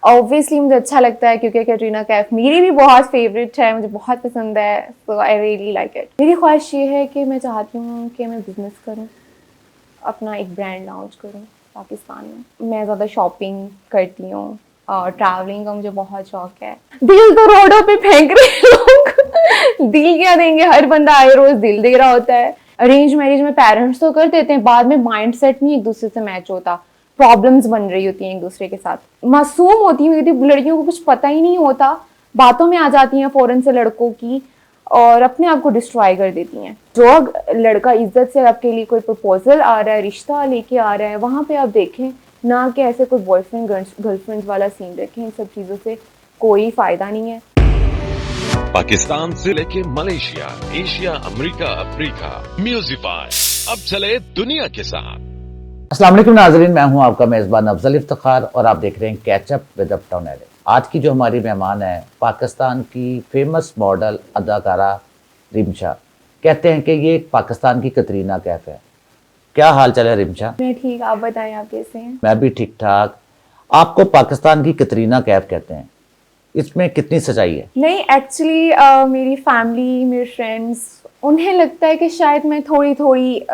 Obviously मुझे अच्छा लगता है क्योंकि कैटरीना कैफ मेरी भी बहुत फेवरेट है, मुझे बहुत पसंद है, so I really like it. मेरी ख्वाहिश ये है कि मैं चाहती हूँ कि मैं बिजनेस करूँ, अपना एक ब्रांड लॉन्च करूँ पाकिस्तान में। मैं ज़्यादा शॉपिंग करती हूँ और ट्रैवलिंग का मुझे बहुत शौक है। दिल तो रोडों पे फेंक रहे हैं लोग दिल क्या देंगे, हर बंदा आए रोज दिल दे रहा होता है। अरेंज मैरिज में पेरेंट्स तो कर देते हैं, बाद में माइंडसेट नहीं एक दूसरे से मैच होता, प्रॉब्लम्स बन रही होती हैं एक दूसरे के साथ। मासूम होती हैं लड़कियों को, कुछ पता ही नहीं होता, बातों में आ जाती हैं फौरन से लड़कों की और अपने आप को डिस्ट्रॉय कर देती हैं। जो लड़का इज्जत से आपके लिए कोई प्रपोजल आ रहा है, रिश्ता लेके आ रहा है, वहां पे आप देखें ना कि ऐसे कोई बॉयफ्रेंड गर्लफ्रेंड वाला सीन देखें। इन सब चीजों से कोई फायदा नहीं है। पाकिस्तान से लेके मलेशिया, एशिया, अमेरिका, अफ्रीका, म्यूजिफाई अब चले दुनिया के साथ। अस्सलाम वालेकुम नाज़रीन, मैं हूं आपका मेज़बान अफजल इफ्तिखार और आप देख रहे हैं कैचअप विद अपटाउन एले। आज की जो हमारी मेहमान है पाकिस्तान की फेमस मॉडल अदाकारा रिमशा। कहते हैं कि ये एक पाकिस्तान की कतरीना कैफ है। क्या हाल चाल है रिमशा? मैं ठीक, आप बताएं आप कैसे हैं? मैं भी ठीक ठाक। आपको पाकिस्तान की कतरीना कैफ कहते हैं, इसमें कितनी सच्चाई है? नहीं, एक्चुअली मेरी फैमिली, मेरे फ्रेंड्स, उन्हें लगता है कि शायद मैं थोड़ी थोड़ी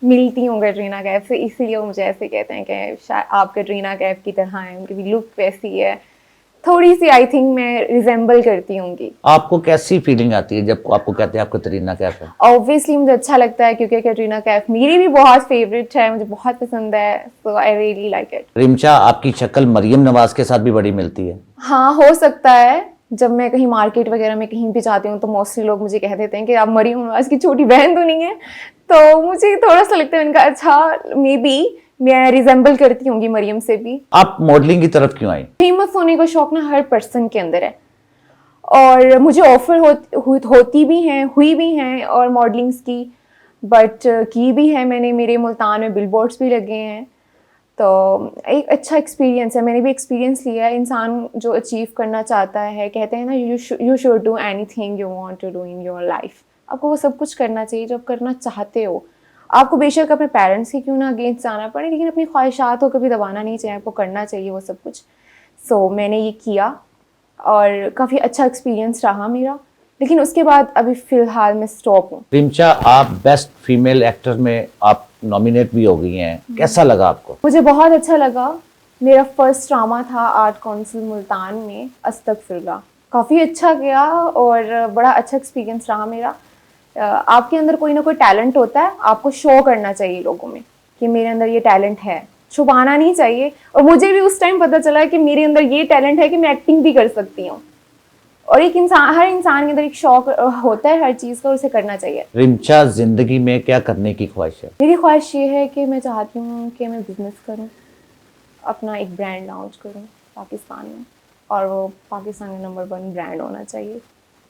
मिलती हूँ कैटरीना कैफ से, इसीलिए वो मुझे ऐसे कहते हैं कि शायद आप कैटरीना कैफ की तरह हैं, उनकी भी लुक वैसी है, थोड़ी सी आई थिंक मैं रिजेंबल करती हूँगी। आपको कैसी फीलिंग आती है जब आपको कहते हैं आप कतरीना कैफ है? ऑब्वियसली मुझे अच्छा लगता है क्योंकि कैटरीना कैफ मेरी भी बहुत फेवरेट है, मुझे बहुत पसंद है, so I really like it. Rimsha, आपकी शक्ल मरियम नवाज के साथ भी बड़ी मिलती है। हाँ, हो सकता है। जब मैं कहीं मार्केट वगैरह में कहीं भी जाती हूँ तो मोस्टली लोग मुझे कह देते हैं कि आप मरियम नवाज की छोटी बहन तो नहीं है, तो मुझे थोड़ा सा लगता है इनका अच्छा मे बी मैं रिजेंबल करती होंगी मरियम से भी। आप मॉडलिंग की तरफ क्यों आई? फेमस होने का शौक ना हर पर्सन के अंदर है और मुझे ऑफर होती भी हैं, हुई भी हैं और मॉडलिंग्स की, बट की भी है मैंने। मेरे मुल्तान में बिलबोर्ड्स भी लगे हैं, तो एक अच्छा एक्सपीरियंस है, मैंने भी एक्सपीरियंस लिया है। इंसान जो अचीव करना चाहता है, कहते हैं ना you should do anything you want to do in your life. आपको वो सब कुछ करना चाहिए जो आप करना चाहते हो। आपको बेशक अपने पेरेंट्स की क्यों ना अगेंस्ट जाना पड़े, लेकिन अपनी ख्वाहिशात को कभी दबाना नहीं चाहिए, आपको करना चाहिए वो सब कुछ। सो मैंने ये किया और काफ़ी अच्छा एक्सपीरियंस रहा मेरा, लेकिन उसके बाद अभी फ़िलहाल मैं स्टॉप हूँ। रिमशा, आप बेस्ट फीमेल एक्टर में आप नॉमिनेट भी हो गई हैं, कैसा लगा आपको? मुझे बहुत अच्छा लगा। मेरा फर्स्ट ड्रामा था आर्ट काउंसिल मुल्तान में, अस्तगफिरुल्लाह, काफ़ी अच्छा गया और बड़ा अच्छा एक्सपीरियंस रहा मेरा। आपके अंदर कोई ना कोई टैलेंट होता है, आपको शो करना चाहिए लोगों में कि मेरे अंदर ये टैलेंट है, छुपाना नहीं चाहिए। और मुझे भी उस टाइम पता चला कि मेरे अंदर ये टैलेंट है कि मैं एक्टिंग भी कर सकती हूँ। और एक इंसान, हर इंसान के अंदर एक शौक होता है हर चीज़ का, उसे करना चाहिए। रिमशा, जिंदगी में क्या करने की ख्वाहिश है? मेरी ख्वाहिश ये है कि मैं चाहती हूँ कि मैं बिजनेस करूँ, अपना एक ब्रांड लॉन्च करूँ पाकिस्तान में, और वो पाकिस्तान का नंबर 1 ब्रांड होना चाहिए।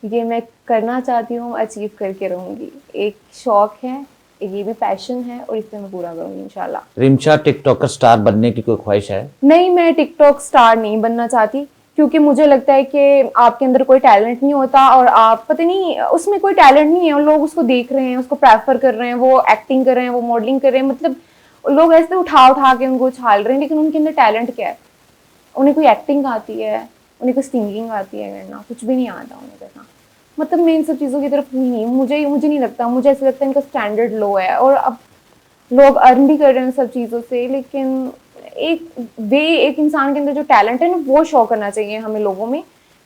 ये मैं करना चाहती हूँ, अचीव करके रहूँगी। एक शौक है, ये भी पैशन है और इसे मैं पूरा करूँगी इंशाल्लाह। रिमशा, टिकटॉकर स्टार बनने की कोई ख्वाहिश है? नहीं, मैं टिकटॉक स्टार नहीं बनना चाहती, क्योंकि मुझे लगता है कि आपके अंदर कोई टैलेंट नहीं होता और आप पता नहीं उसमें कोई टैलेंट नहीं है और लोग उसको देख रहे हैं, उसको प्रेफर कर रहे हैं, वो एक्टिंग कर रहे हैं, वो मॉडलिंग कर रहे हैं, मतलब लोग ऐसे उठा उठा के उनको उछाल रहे हैं, लेकिन उनके अंदर टैलेंट क्या है? उन्हें कोई एक्टिंग आती है, उन्हें कोई सिंगिंग आती है करना, कुछ भी नहीं आता उन्हें करना। मतलब मैं इन सब चीज़ों की तरफ हुई नहीं, मुझे नहीं लगता, मुझे ऐसा लगता है इनका स्टैंडर्ड लो है और अब लोग अर्न भी कर रहे हैं सब चीज़ों से, लेकिन एक इंसान के अंदर जो टैलेंट है ना, वो शो करना चाहिए हमें लोगों में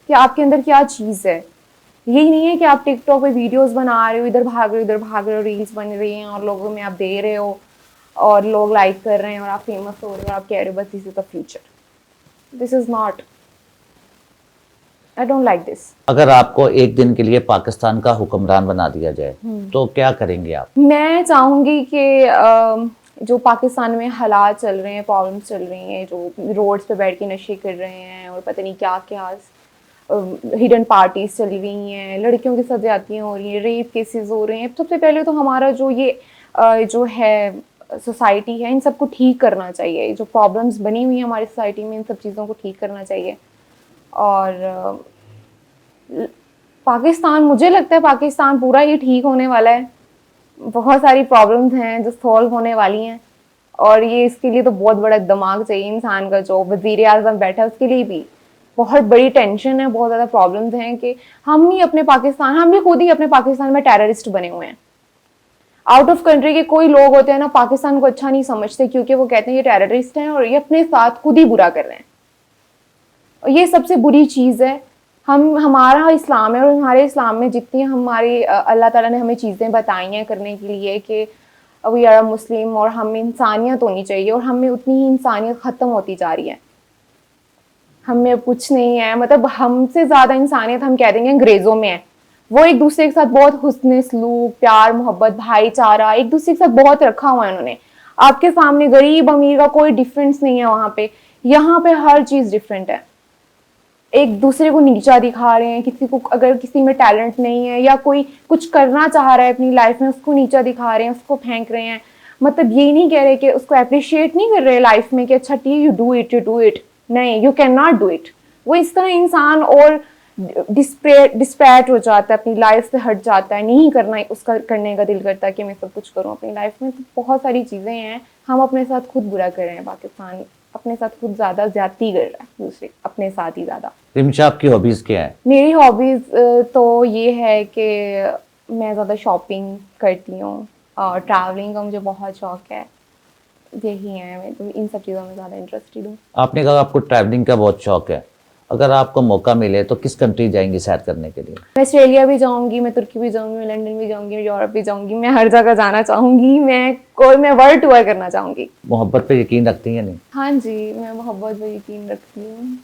कि आपके अंदर क्या चीज़ है। यही नहीं है कि आप टिकटॉक पे वीडियोस बना रहे हो, इधर भाग रहे हो, इधर भाग रहे हो, रील्स बन रही हैं और लोगों में आप दे रहे हो और लोग लाइक कर रहे हैं और आप फेमस हो रहे हो और आप कह रहे हो बस this is the future. This is not, I don't like this. अगर आपको एक दिन के लिए पाकिस्तान का हुक्मरान बना दिया जाए तो क्या करेंगे आप? मैं चाहूँगी कि जो पाकिस्तान में हालात चल रहे हैं, प्रॉब्लम्स चल रही हैं, जो रोड्स पे बैठ के नशे कर रहे हैं और पता नहीं क्या क्या हिडन पार्टीज चली रही हैं, लड़कियों के साथ ज्यादतियाँ हो रही हैं, रेप केसेस हो रहे हैं। सबसे पहले तो हमारा जो ये जो है सोसाइटी है, इन सबको ठीक करना चाहिए। जो प्रॉब्लम्स बनी हुई हैं हमारी सोसाइटी में, इन सब चीज़ों को ठीक करना चाहिए। और पाकिस्तान, मुझे लगता है पाकिस्तान पूरा ही ठीक होने वाला है। बहुत सारी प्रॉब्लम्स हैं जो सॉल्व होने वाली हैं और ये इसके लिए तो बहुत बड़ा दिमाग चाहिए इंसान का, जो वजीर आजम बैठा है उसके लिए भी बहुत बड़ी टेंशन है, बहुत ज़्यादा प्रॉब्लम्स हैं कि हम भी खुद ही अपने पाकिस्तान में टेररिस्ट बने हुए हैं। आउट ऑफ कंट्री के कोई लोग होते हैं ना, पाकिस्तान को अच्छा नहीं समझते क्योंकि वो कहते हैं ये टेररिस्ट हैं और ये अपने साथ खुद ही बुरा कर रहे हैं। और ये सबसे बुरी चीज़ है। हमारा इस्लाम है और हमारे इस्लाम में जितनी हमारी अल्लाह ताला ने हमें चीज़ें बताई हैं करने के लिए कि वी आर मुस्लिम और हमें इंसानियत होनी चाहिए, और हमें उतनी ही इंसानियत ख़त्म होती जा रही है। हमें कुछ नहीं है, मतलब हमसे ज़्यादा इंसानियत हम कह देंगे अंग्रेज़ों में है। वो एक दूसरे के साथ बहुत हुस्न सलूक, प्यार मोहब्बत, भाईचारा एक दूसरे के साथ बहुत रखा हुआ है उन्होंने। आपके सामने गरीब अमीर का कोई डिफरेंस नहीं है वहाँ पे। यहाँ पे हर चीज़ डिफरेंट है। एक दूसरे को नीचा दिखा रहे हैं, किसी को अगर किसी में टैलेंट नहीं है या कोई कुछ करना चाह रहा है अपनी लाइफ में, उसको नीचा दिखा रहे हैं, उसको फेंक रहे हैं। मतलब ये नहीं कह रहे कि उसको अप्रिशिएट नहीं कर रहे लाइफ में कि अच्छा ठीक यू डू इट। नहीं, you can not do it. वो इस तरह इंसान और डिस्पैट हो जाता है, अपनी लाइफ से हट जाता है, नहीं करना उसका करने का दिल करता है कि मैं सब कुछ करूं अपनी लाइफ में। तो बहुत सारी चीज़ें हैं, हम अपने साथ खुद बुरा कर रहे हैं। पाकिस्तान अपने साथ खुद ज़्यादा ज्यादती कर रहा है, दूसरे अपने साथ ही ज़्यादा। रिमशा, आपकी हॉबीज़ क्या है? मेरी हॉबीज़ तो ये है कि मैं ज़्यादा शॉपिंग करती हूँ और ट्रैवलिंग का मुझे बहुत शौक है। यही है, मैं तो इन सब चीज़ों में ज़्यादा इंटरेस्टेड हूँ। आपने कहा आपको ट्रैवलिंग का बहुत शौक है, अगर आपको मौका मिले तो किस कंट्री जाएंगी सैर करने के लिए? मैं ऑस्ट्रेलिया भी जाऊंगी, मैं तुर्की भी जाऊंगी, मैं लंदन भी जाऊंगी, मैं यूरोप भी जाऊंगी, मैं हर जगह जाना चाहूंगी। मैं वर्ल्ड टूर करना चाहूंगी। मोहब्बत पे यकीन रखती हैं नहीं? हाँ जी, मैं मोहब्बत पर यकीन रखती हूँ।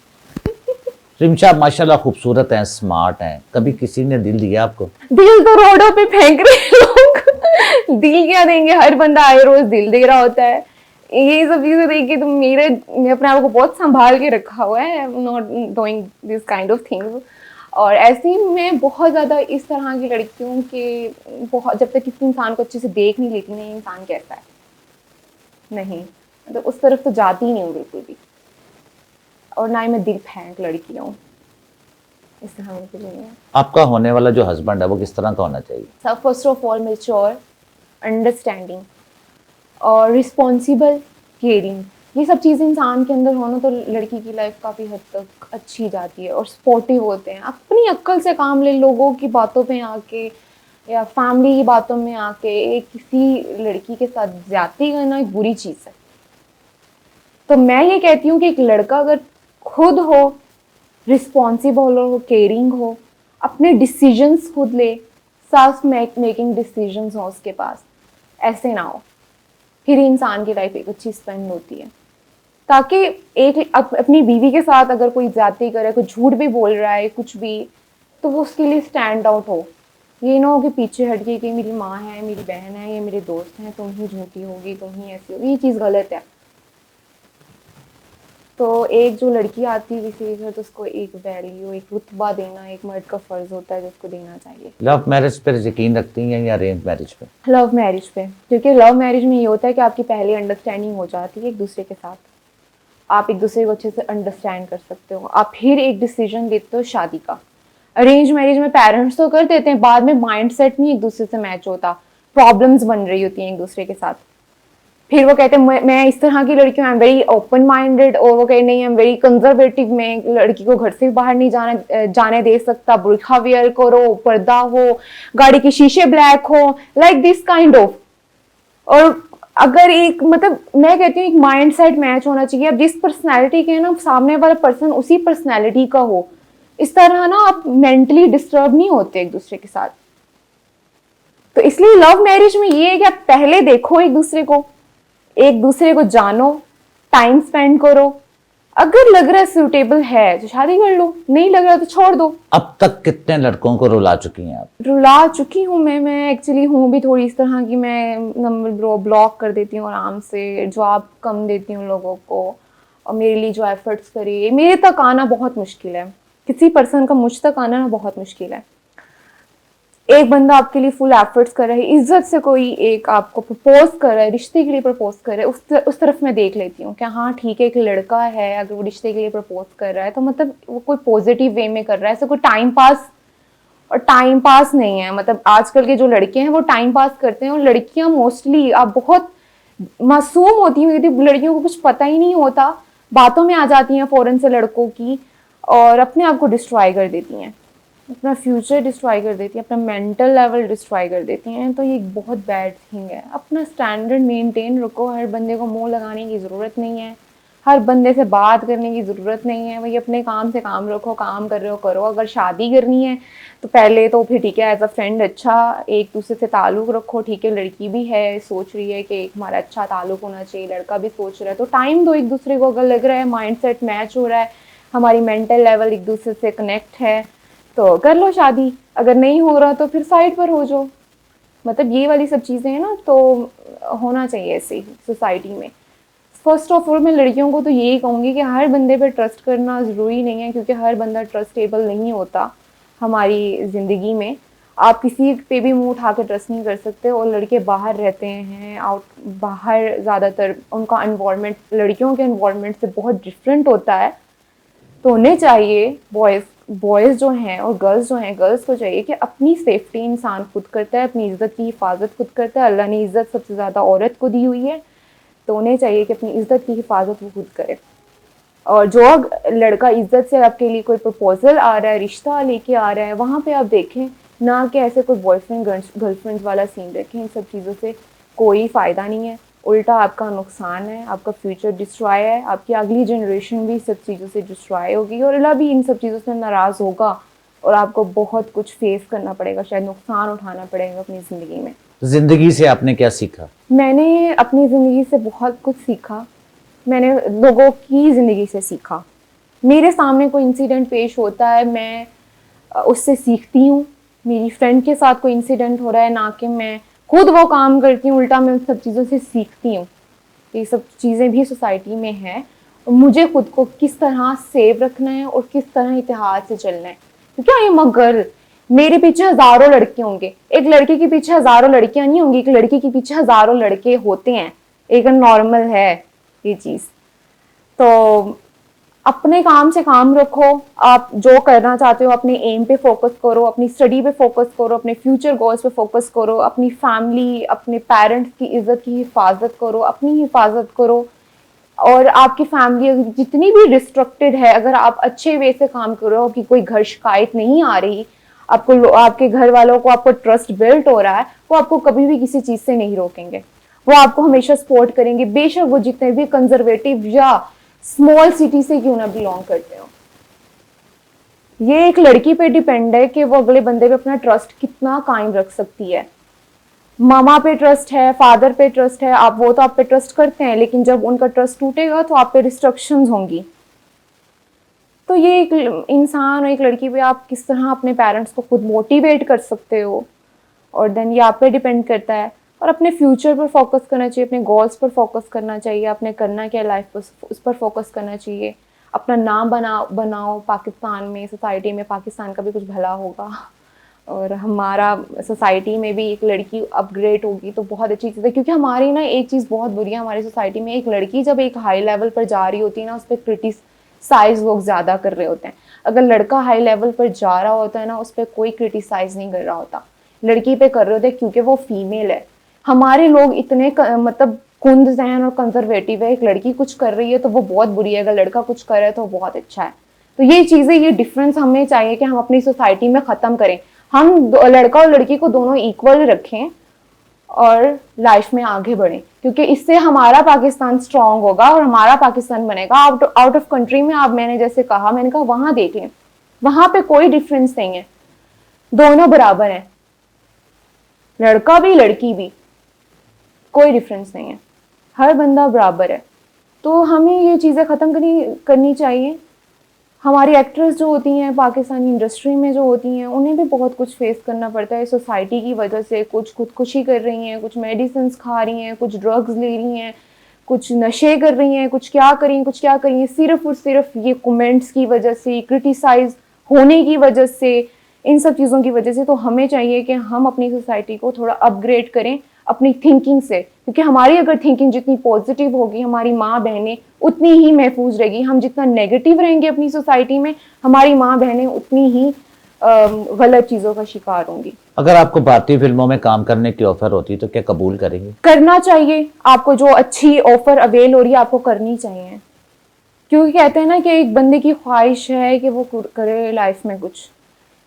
रिमशा माशाल्लाह खूबसूरत हैं, स्मार्ट हैं, कभी किसी ने दिल दिया आपको? दिल तो रोडों पे फेंक रहे हैं लोग। दिल क्या देंगे, हर बंदा आए रोज दिल दे रहा होता है। ये सब चीजें देख के तो मैं अपने आप को बहुत संभाल के रखा हुआ है, not doing this kind of things. और ऐसे ही मैं बहुत ज़्यादा इस तरह की लड़की हूँ कि बहुत जब तक किसी इंसान को अच्छे से देख नहीं लेती नहीं इंसान कैसा है, नहीं मतलब उस तरफ तो जाती ही नहीं हूँ बिल्कुल भी। और ना ही मैं दिल फेंक लड़की हूँ, इस तरह बिल्कुल नहीं है। आपका होने वाला जो हस्बैंड है वो किस तरह का होना चाहिए? सब first of all mature, understanding और रिस्पॉन्सिबल, केयरिंग। ये सब चीज़ें इंसान के अंदर होना तो लड़की की लाइफ काफ़ी हद तक अच्छी जाती है। और सपोर्टिव होते हैं, अपनी अक्ल से काम ले, लोगों की बातों पे आके या फैमिली की बातों में आके किसी लड़की के साथ ज्यादती करना एक बुरी चीज़ है। तो मैं ये कहती हूँ कि एक लड़का अगर खुद हो, रिस्पॉन्सिबल हो, केयरिंग हो, अपने डिसीजंस खुद ले, सेल्फ मेकिंग डिसीजंस हो उसके पास, ऐसे ना हो, फिर इंसान की लाइफ एक अच्छी स्पेंड होती है। ताकि एक अपनी बीवी के साथ अगर कोई ज्यादती करे, कोई झूठ भी बोल रहा है कुछ भी, तो वो उसके लिए स्टैंड आउट हो। ये ना हो कि पीछे हट के कि मेरी माँ है, मेरी बहन है, ये मेरे दोस्त हैं, तुम ही झूठी होगी, तुम ही ऐसी होगी, ये चीज़ गलत है। तो एक जो लड़की आती है किसी के घर, तो उसको एक वैल्यू, एक रुतबा देना एक मर्द का फर्ज होता है जिसको देना चाहिए। लव मैरिज पर यकीन रखती हैं या अरेंज मैरिज पे? लव मैरिज पे, क्योंकि लव मैरिज में ये होता है कि आपकी पहले अंडरस्टैंडिंग हो जाती है एक दूसरे के साथ, आप एक दूसरे को अच्छे से अंडरस्टैंड कर सकते हो, आप फिर एक डिसीजन लेते हो शादी का। अरेंज मैरिज में पेरेंट्स तो कर देते हैं, बाद में माइंडसेट नहीं एक दूसरे से मैच होता, प्रॉब्लम्स बन रही होती हैं एक दूसरे के साथ। फिर वो कहते हैं मैं इस तरह की लड़की हूँ, I am very open minded, और वो कहे नहीं आई एम वेरी कंजर्वेटिव, मैं लड़की को घर से बाहर नहीं जाने दे सकता, बुर्का वियर करो, पर्दा हो, गाड़ी के शीशे ब्लैक हो, लाइक दिस काइंड ऑफ। और अगर एक मतलब मैं कहती हूँ एक माइंडसेट मैच होना चाहिए। अब जिस पर्सनैलिटी के ना सामने वाला पर्सन उसी पर्सनैलिटी का हो, इस तरह ना आप मेंटली डिस्टर्ब नहीं होते एक दूसरे के साथ। तो इसलिए लव मैरिज में ये है कि आप पहले देखो एक दूसरे को जानो, टाइम स्पेंड करो, अगर लग रहा है सूटेबल है तो शादी कर लो, नहीं लग रहा तो छोड़ दो। अब तक कितने लड़कों को रुला चुकी हैं आप? रुला चुकी हूँ मैं एक्चुअली हूँ भी थोड़ी इस तरह की, मैं नंबर ब्लॉक कर देती हूँ आराम से, जवाब कम देती हूँ लोगों को, और मेरे लिए जो एफर्ट्स करिए, मेरे तक आना बहुत मुश्किल है, किसी पर्सन का मुझ तक आना बहुत मुश्किल है। एक बंदा आपके लिए फुल एफर्ट्स कर रहा है, इज्जत से कोई एक आपको प्रपोज कर रहा है, रिश्ते के लिए प्रपोज कर रहा है, उस तरफ मैं देख लेती हूँ कि हाँ ठीक है एक लड़का है, अगर वो रिश्ते के लिए प्रपोज कर रहा है तो मतलब वो कोई पॉजिटिव वे में कर रहा है, ऐसे कोई टाइम पास, और टाइम पास नहीं है। मतलब आजकल के जो लड़के हैं वो टाइम पास करते हैं, और लड़कियां मोस्टली आप बहुत मासूम होती हुई थी, लड़कियों को कुछ पता ही नहीं होता, बातों में आ जाती हैं फौरन से लड़कों की और अपने आप को डिस्ट्रॉय कर देती हैं, अपना फ्यूचर डिस्ट्रॉय कर देती हैं, अपना मेंटल लेवल डिस्ट्रॉय कर देती हैं। तो ये एक बहुत बैड थिंग है। अपना स्टैंडर्ड मेंटेन रखो, हर बंदे को मुंह लगाने की ज़रूरत नहीं है, हर बंदे से बात करने की ज़रूरत नहीं है। वही अपने काम से काम रखो, काम कर रहे हो करो। अगर शादी करनी है तो पहले तो फिर ठीक है, एज अ फ्रेंड अच्छा एक दूसरे से ताल्लुक़ रखो, ठीक है। लड़की भी है, सोच रही है कि हमारा अच्छा ताल्लुक़ होना चाहिए, लड़का भी सोच रहा है, तो टाइम दो एक दूसरे को। अगर लग रहा है माइंड सेट मैच हो रहा है, हमारी मेंटल लेवल एक दूसरे से कनेक्ट है, तो कर लो शादी। अगर नहीं हो रहा तो फिर साइड पर हो जाओ। मतलब ये वाली सब चीज़ें हैं ना, तो होना चाहिए ऐसे ही सोसाइटी में। फर्स्ट ऑफ ऑल मैं लड़कियों को तो यही कहूँगी कि हर बंदे पे ट्रस्ट करना ज़रूरी नहीं है, क्योंकि हर बंदा ट्रस्टेबल नहीं होता हमारी ज़िंदगी में। आप किसी पे भी मुंह उठा के ट्रस्ट नहीं कर सकते। और लड़के बाहर रहते हैं, बाहर ज़्यादातर उनका एनवायरनमेंट लड़कियों के एनवायरनमेंट से बहुत डिफरेंट होता है। तो उन्हें चाहिए, बॉयज़ जो हैं और गर्ल्स जो हैं, गर्ल्स को चाहिए कि अपनी सेफ्टी इंसान खुद करता है, अपनी इज़्ज़त की हिफाजत खुद करता है। अल्लाह ने इज़्ज़त सबसे ज़्यादा औरत को दी हुई है, तो उन्हें चाहिए कि अपनी इज़्ज़त की हिफाजत वो खुद करे। और जो लड़का इज़्ज़त से आपके लिए कोई प्रपोजल आ रहा है, रिश्ता लेके आ रहा है, वहाँ पे आप देखें, ना कि ऐसे कोई बॉयफ्रेंड गर्लफ्रेंड वाला सीन रखें। इन सब चीज़ों से कोई फ़ायदा नहीं है, उल्टा आपका नुकसान है, आपका फ्यूचर डिस्ट्रॉय है, आपकी अगली जनरेशन भी सब चीज़ों से डिस्ट्रॉय होगी और अल्लाह भी इन सब चीज़ों से नाराज़ होगा और आपको बहुत कुछ फेस करना पड़ेगा, शायद नुकसान उठाना पड़ेगा अपनी ज़िंदगी में। जिंदगी से आपने क्या सीखा? मैंने अपनी ज़िंदगी से बहुत कुछ सीखा। मैंने लोगों की ज़िंदगी से सीखा। मेरे सामने कोई इंसिडेंट पेश होता है, मैं उससे सीखती हूँ। मेरी फ्रेंड के साथ कोई इंसिडेंट हो रहा है, ना कि मैं खुद वो काम करती हूँ, उल्टा मैं उन सब चीज़ों से सीखती हूँ। ये सब चीज़ें भी सोसाइटी में हैं और मुझे खुद को किस तरह सेव रखना है और किस तरह इतिहाद से चलना है। क्योंकि आई एम अ गर्ल, मेरे पीछे हज़ारों लड़के होंगे। एक लड़के के पीछे हज़ारों लड़कियां नहीं होंगी, एक लड़की के पीछे हज़ारों लड़के होते हैं। एक नॉर्मल है ये चीज़। तो अपने काम से काम रखो, आप जो करना चाहते हो अपने एम पे फोकस करो, अपनी स्टडी पे फोकस करो, अपने फ्यूचर गोल्स पे फोकस करो, अपनी फैमिली, अपने पेरेंट्स की इज्जत की हिफाजत करो, अपनी हिफाजत करो। और आपकी फैमिली जितनी भी रिस्ट्रिक्टेड है, अगर आप अच्छे वे से काम कर रहे हो कि कोई घर शिकायत नहीं आ रही, आपको आपके घर वालों को आपको ट्रस्ट बिल्ट हो रहा है, वो आपको कभी भी किसी चीज़ से नहीं रोकेंगे। वो आपको हमेशा सपोर्ट करेंगे, बेशक वो जितने भी कंजर्वेटिव या स्मॉल सिटी से क्यों ना बिलोंग करते हो। ये एक लड़की पे डिपेंड है कि वो अगले बंदे पे अपना ट्रस्ट कितना कायम रख सकती है। मामा पे ट्रस्ट है, फादर पे ट्रस्ट है, आप वो तो आप पे ट्रस्ट करते हैं, लेकिन जब उनका ट्रस्ट टूटेगा तो आप पे रिस्ट्रिक्शंस होंगी। तो ये एक इंसान और एक लड़की पे आप किस तरह अपने पेरेंट्स को खुद मोटिवेट कर सकते हो, और देन ये आप पे डिपेंड करता है। और अपने फ्यूचर पर फोकस करना चाहिए, अपने गोल्स पर फोकस करना चाहिए, आपने करना क्या लाइफ पर उस पर फोकस करना चाहिए। अपना नाम बनाओ पाकिस्तान में, सोसाइटी में, पाकिस्तान का भी कुछ भला होगा और हमारा सोसाइटी में भी एक लड़की अपग्रेड होगी तो बहुत अच्छी चीज़ है। क्योंकि हमारी ना एक चीज़ बहुत बुरी है हमारी सोसाइटी में, एक लड़की जब एक हाई लेवल पर जा रही होती है ना, उस पर क्रिटिसाइज लोग ज़्यादा कर रहे होते हैं। अगर लड़का हाई लेवल पर जा रहा होता है ना, उस पर कोई क्रिटिसाइज नहीं कर रहा होता, लड़की पे कर रहे होते क्योंकि वो फीमेल है। हमारे लोग इतने मतलब कुंद जहन और कंजर्वेटिव है, एक लड़की कुछ कर रही है तो वो बहुत बुरी है, अगर लड़का कुछ कर रहा है तो बहुत अच्छा है। तो ये चीज़ें, ये डिफरेंस हमें चाहिए कि हम अपनी सोसाइटी में ख़त्म करें। हम लड़का और लड़की को दोनों इक्वल रखें और लाइफ में आगे बढ़ें, क्योंकि इससे हमारा पाकिस्तान स्ट्रांग होगा और हमारा पाकिस्तान बनेगा। आउट ऑफ कंट्री में आप, मैंने जैसे कहा, मैंने कहा वहाँ देख लें, वहाँ पे कोई डिफरेंस नहीं है, दोनों बराबर हैं, लड़का भी लड़की भी, कोई डिफरेंस नहीं है, हर बंदा बराबर है। तो हमें ये चीज़ें ख़त्म करनी चाहिए। हमारी एक्ट्रेस जो होती हैं पाकिस्तानी इंडस्ट्री में जो होती हैं, उन्हें भी बहुत कुछ फेस करना पड़ता है सोसाइटी की वजह से। कुछ खुदकुशी कर रही हैं, कुछ मेडिसिन खा रही हैं, कुछ ड्रग्स ले रही हैं, कुछ नशे कर रही हैं, कुछ क्या कर रही हैं, सिर्फ और सिर्फ ये कमेंट्स की वजह से, क्रिटिसाइज होने की वजह से, इन सब चीज़ों की वजह से। तो हमें चाहिए कि हम अपनी सोसाइटी को थोड़ा अपग्रेड करें अपनी थिंकिंग से, क्योंकि हमारी अगर थिंकिंग जितनी पॉजिटिव होगी, हमारी माँ बहनें उतनी ही महफूज रहेगी। हम जितना नेगेटिव रहेंगे अपनी सोसाइटी में, हमारी माँ बहनें उतनी ही गलत चीज़ों का शिकार होंगी। अगर आपको भारतीय फिल्मों में काम करने की ऑफर होती तो क्या कबूल करेंगे? करना चाहिए, आपको जो अच्छी ऑफर अवेल हो रही है आपको करनी चाहिए, क्योंकि कहते हैं ना कि एक बंदे की ख्वाहिश है कि वो करे लाइफ में कुछ,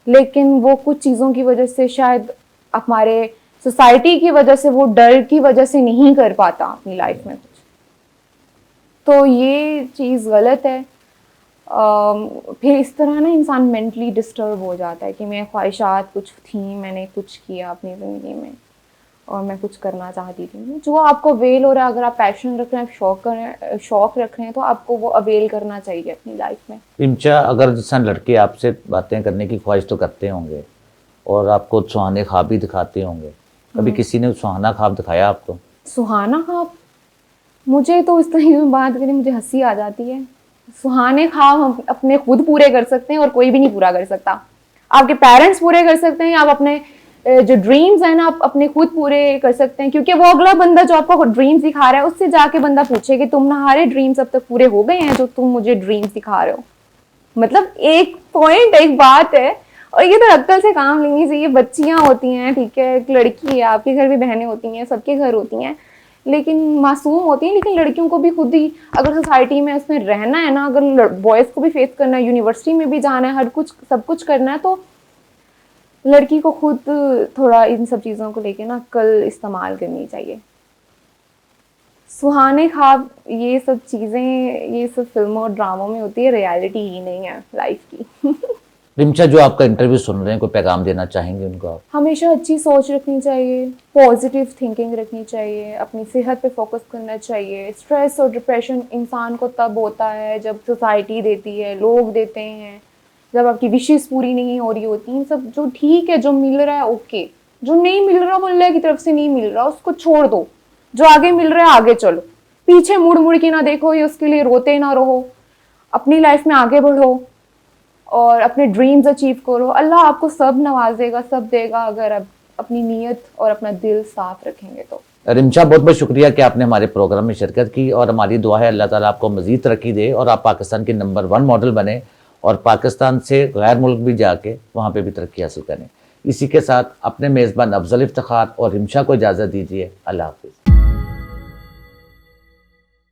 लेकिन वो कुछ चीज़ों की वजह से, शायद हमारे सोसाइटी की वजह से, वो डर की वजह से नहीं कर पाता अपनी लाइफ में कुछ, तो ये चीज़ गलत है। फिर इस तरह ना इंसान मेंटली डिस्टर्ब हो जाता है कि मेरे ख्वाहिशात कुछ थी, मैंने कुछ किया अपनी ज़िंदगी में और मैं कुछ करना चाहती थी। जो आपको अवेल हो रहा है, अगर आप पैशन रख रहे हैं, शौक रख रहे हैं, तो आपको वो अवेल करना चाहिए अपनी लाइफ में। रिमशा, अगर जिस लड़के आपसे बातें करने की ख्वाहिश तो करते होंगे और आपको सुहाने ख्वाब भी दिखाते होंगे, कभी किसी ने सुहाना ख्वाब दिखाया आपको? सुहाना ख्वाब? मुझे तो इस तरह की बात करें मुझे हंसी आ जाती है। सुहाने ख्वाब हम अपने खुद पूरे कर सकते हैं और कोई भी नहीं पूरा कर सकता। आपके पेरेंट्स पूरे कर सकते हैं, आप अपने जो ड्रीम्स हैं ना आप अपने खुद पूरे कर सकते हैं, क्योंकि वो अगला बंदा जो आपको ड्रीम्स दिखा रहा है उससे जाके बंदा पूछे कि तुम्हारे ड्रीम्स अब तक पूरे हो गए हैं जो तुम मुझे ड्रीम्स दिखा रहे हो। मतलब एक पॉइंट, एक बात है, और ये तो अक्ल से काम लेनी चाहिए। बच्चियां होती हैं, ठीक है, एक लड़की है, आपके घर भी बहनें होती हैं, सबके घर होती हैं, लेकिन मासूम होती हैं। लेकिन लड़कियों को भी खुद ही अगर सोसाइटी में उसमें रहना है ना, अगर बॉयज़ को भी फेस करना है, यूनिवर्सिटी में भी जाना है, हर कुछ सब कुछ करना है, तो लड़की को खुद थोड़ा इन सब चीज़ों को लेके ना अक्ल इस्तेमाल करनी चाहिए। सुहाने ख्वाब ये सब चीज़ें ये सब फिल्मों और ड्रामों में होती है, रियलिटी ही नहीं है लाइफ की। रिमशा, जो आपका इंटरव्यू सुन रहे हैं, कोई पैगाम देना चाहेंगे उनको आप? हमेशा अच्छी सोच रखनी चाहिए, पॉजिटिव थिंकिंग रखनी चाहिए, अपनी सेहत पे फोकस करना चाहिए। स्ट्रेस और डिप्रेशन इंसान को तब होता है जब सोसाइटी देती है, लोग देते हैं, जब आपकी विशेस पूरी नहीं हो रही होती। सब जो ठीक है, जो मिल रहा है ओके, जो नहीं मिल रहा वो अल्लाह की तरफ से नहीं मिल रहा, उसको छोड़ दो। जो आगे मिल रहा है आगे चलो, पीछे मुड़ मुड़ के ना देखो, ये उसके लिए रोते ना रहो, अपनी लाइफ में आगे बढ़ो और अपने ड्रीम्स अचीव करो। अल्लाह आपको सब नवाजेगा, सब देगा, अगर आप अपनी नीयत और अपना दिल साफ रखेंगे तो। रिमशा, बहुत बहुत शुक्रिया कि आपने हमारे प्रोग्राम में शिरकत की, और हमारी दुआ है अल्लाह ताला आपको मजीद तरक्की दे और आप पाकिस्तान के नंबर 1 मॉडल बने और पाकिस्तान से गैर मुल्क भी जाके वहाँ पे भी तरक्की हासिल करें। इसी के साथ अपने मेज़बान अफजल इफ्तिखार और रिमशा को इजाज़त दीजिए। अल्लाह हाफिज़।